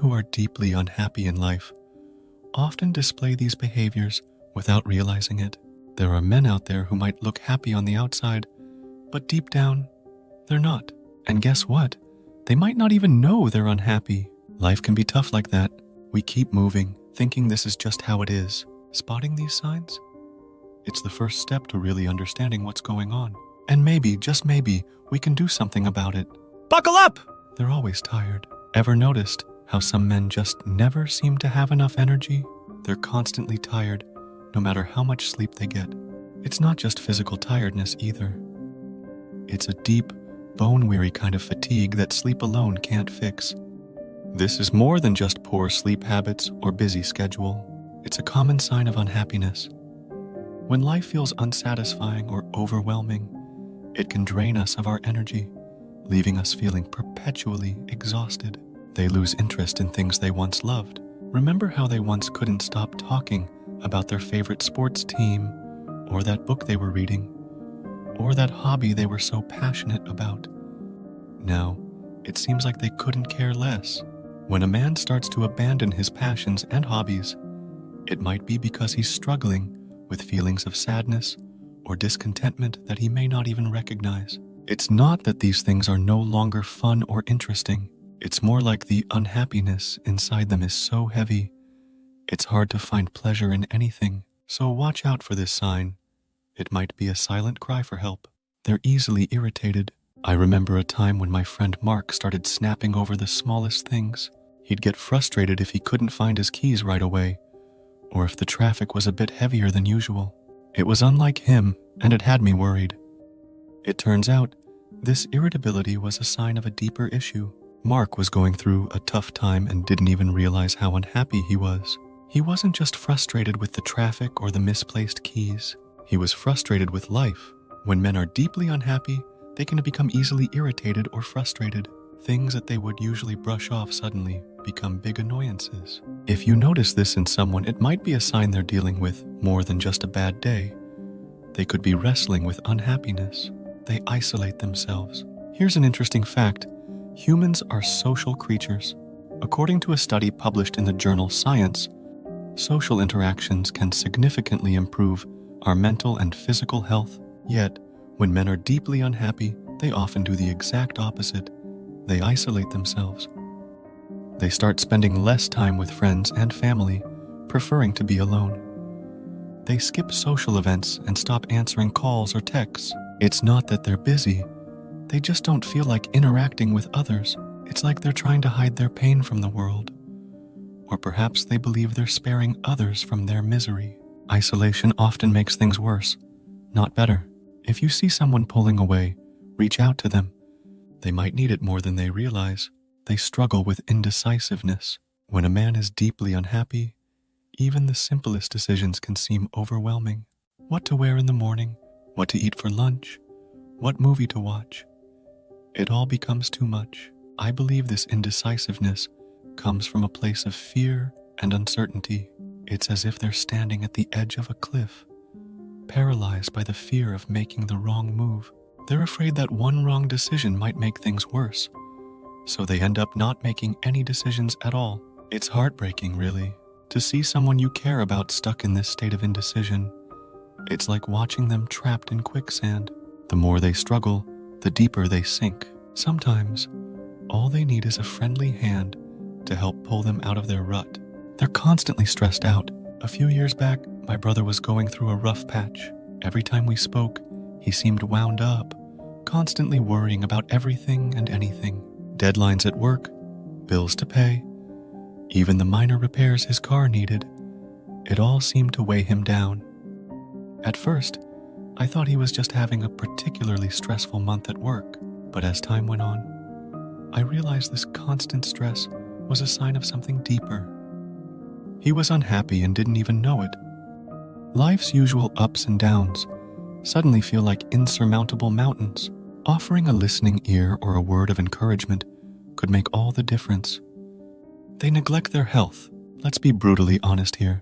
who are deeply unhappy in life often display these behaviors without realizing it. There are men out there who might look happy on the outside, but deep down, they're not. And guess what? They might not even know they're unhappy. Life can be tough like that. We keep moving, thinking this is just how it is. Spotting these signs? It's the first step to really understanding what's going on. And maybe, just maybe, we can do something about it. Buckle up! They're always tired. Ever noticed how some men just never seem to have enough energy? They're constantly tired, no matter how much sleep they get. It's not just physical tiredness either. It's a deep, bone-weary kind of fatigue that sleep alone can't fix. This is more than just poor sleep habits or busy schedule. It's a common sign of unhappiness. When life feels unsatisfying or overwhelming, it can drain us of our energy, leaving us feeling perpetually exhausted. They lose interest in things they once loved. Remember how they once couldn't stop talking about their favorite sports team, or that book they were reading, or that hobby they were so passionate about? Now, it seems like they couldn't care less. When a man starts to abandon his passions and hobbies, it might be because he's struggling with feelings of sadness or discontentment that he may not even recognize. It's not that these things are no longer fun or interesting. It's more like the unhappiness inside them is so heavy, it's hard to find pleasure in anything. So watch out for this sign. It might be a silent cry for help. They're easily irritated. I remember a time when my friend Mark started snapping over the smallest things. He'd get frustrated if he couldn't find his keys right away, or if the traffic was a bit heavier than usual. It was unlike him, and it had me worried. It turns out, this irritability was a sign of a deeper issue. Mark was going through a tough time and didn't even realize how unhappy he was. He wasn't just frustrated with the traffic or the misplaced keys. He was frustrated with life. When men are deeply unhappy, they can become easily irritated or frustrated. Things that they would usually brush off suddenly become big annoyances. If you notice this in someone, it might be a sign they're dealing with more than just a bad day. They could be wrestling with unhappiness. They isolate themselves. Here's an interesting fact. Humans are social creatures. According to a study published in the journal Science, social interactions can significantly improve our mental and physical health. Yet, when men are deeply unhappy, they often do the exact opposite. They isolate themselves. They start spending less time with friends and family, preferring to be alone. They skip social events and stop answering calls or texts. It's not that they're busy. They just don't feel like interacting with others. It's like they're trying to hide their pain from the world. Or perhaps they believe they're sparing others from their misery. Isolation often makes things worse, not better. If you see someone pulling away, reach out to them. They might need it more than they realize. They struggle with indecisiveness. When a man is deeply unhappy, even the simplest decisions can seem overwhelming. What to wear in the morning, what to eat for lunch, what movie to watch. It all becomes too much. I believe this indecisiveness comes from a place of fear and uncertainty. It's as if they're standing at the edge of a cliff, paralyzed by the fear of making the wrong move. They're afraid that one wrong decision might make things worse, so they end up not making any decisions at all. It's heartbreaking, really, to see someone you care about stuck in this state of indecision. It's like watching them trapped in quicksand. The more they struggle, the deeper they sink. Sometimes, all they need is a friendly hand to help pull them out of their rut. They're constantly stressed out. A few years back, my brother was going through a rough patch. Every time we spoke, he seemed wound up, constantly worrying about everything and anything. Deadlines at work, bills to pay, even the minor repairs his car needed. It all seemed to weigh him down. At first, I thought he was just having a particularly stressful month at work, but as time went on, I realized this constant stress was a sign of something deeper. He was unhappy and didn't even know it. Life's usual ups and downs suddenly feel like insurmountable mountains. Offering a listening ear or a word of encouragement could make all the difference. They neglect their health. Let's be brutally honest here.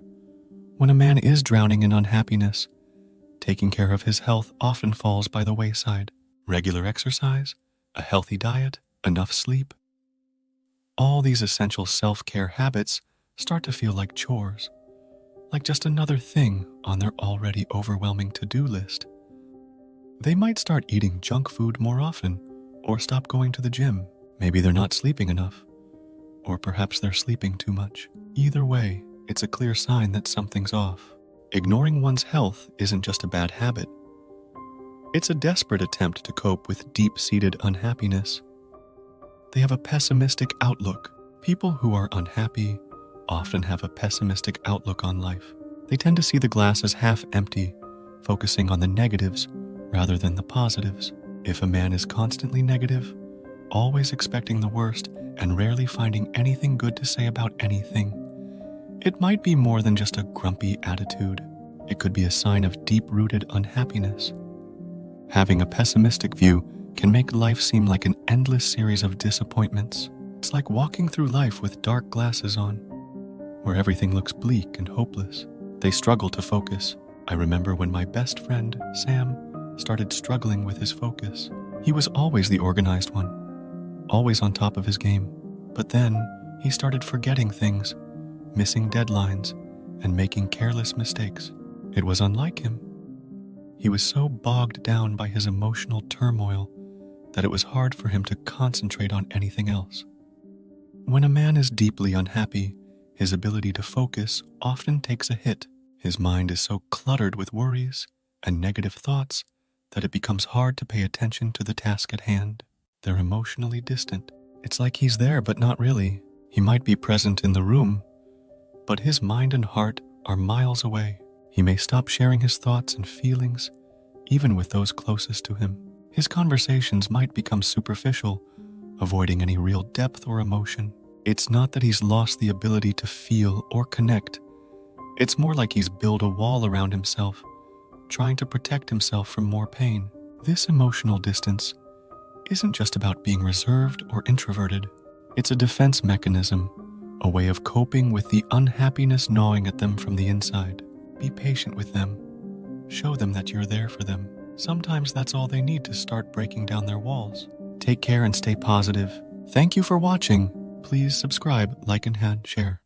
When a man is drowning in unhappiness, taking care of his health often falls by the wayside. Regular exercise, a healthy diet, enough sleep. All these essential self-care habits start to feel like chores, like just another thing on their already overwhelming to-do list. They might start eating junk food more often or stop going to the gym. Maybe they're not sleeping enough, or perhaps they're sleeping too much. Either way, it's a clear sign that something's off. Ignoring one's health isn't just a bad habit. It's a desperate attempt to cope with deep-seated unhappiness. They have a pessimistic outlook. People who are unhappy often have a pessimistic outlook on life. They tend to see the glass as half empty, focusing on the negatives rather than the positives. If a man is constantly negative, always expecting the worst, and rarely finding anything good to say about anything, it might be more than just a grumpy attitude. It could be a sign of deep-rooted unhappiness. Having a pessimistic view can make life seem like an endless series of disappointments. It's like walking through life with dark glasses on, where everything looks bleak and hopeless. They struggle to focus. I remember when my best friend, Sam, started struggling with his focus. He was always the organized one, always on top of his game. But then he started forgetting things, missing deadlines, and making careless mistakes. It was unlike him. He was so bogged down by his emotional turmoil that it was hard for him to concentrate on anything else. When a man is deeply unhappy, his ability to focus often takes a hit. His mind is so cluttered with worries and negative thoughts that it becomes hard to pay attention to the task at hand. They're emotionally distant. It's like he's there, but not really. He might be present in the room, but his mind and heart are miles away. He may stop sharing his thoughts and feelings, even with those closest to him. His conversations might become superficial, avoiding any real depth or emotion. It's not that he's lost the ability to feel or connect. It's more like he's built a wall around himself, trying to protect himself from more pain. This emotional distance isn't just about being reserved or introverted. It's a defense mechanism, a way of coping with the unhappiness gnawing at them from the inside. Be patient with them. Show them that you're there for them. Sometimes that's all they need to start breaking down their walls. Take care and stay positive. Thank you for watching. Please subscribe, like, and share.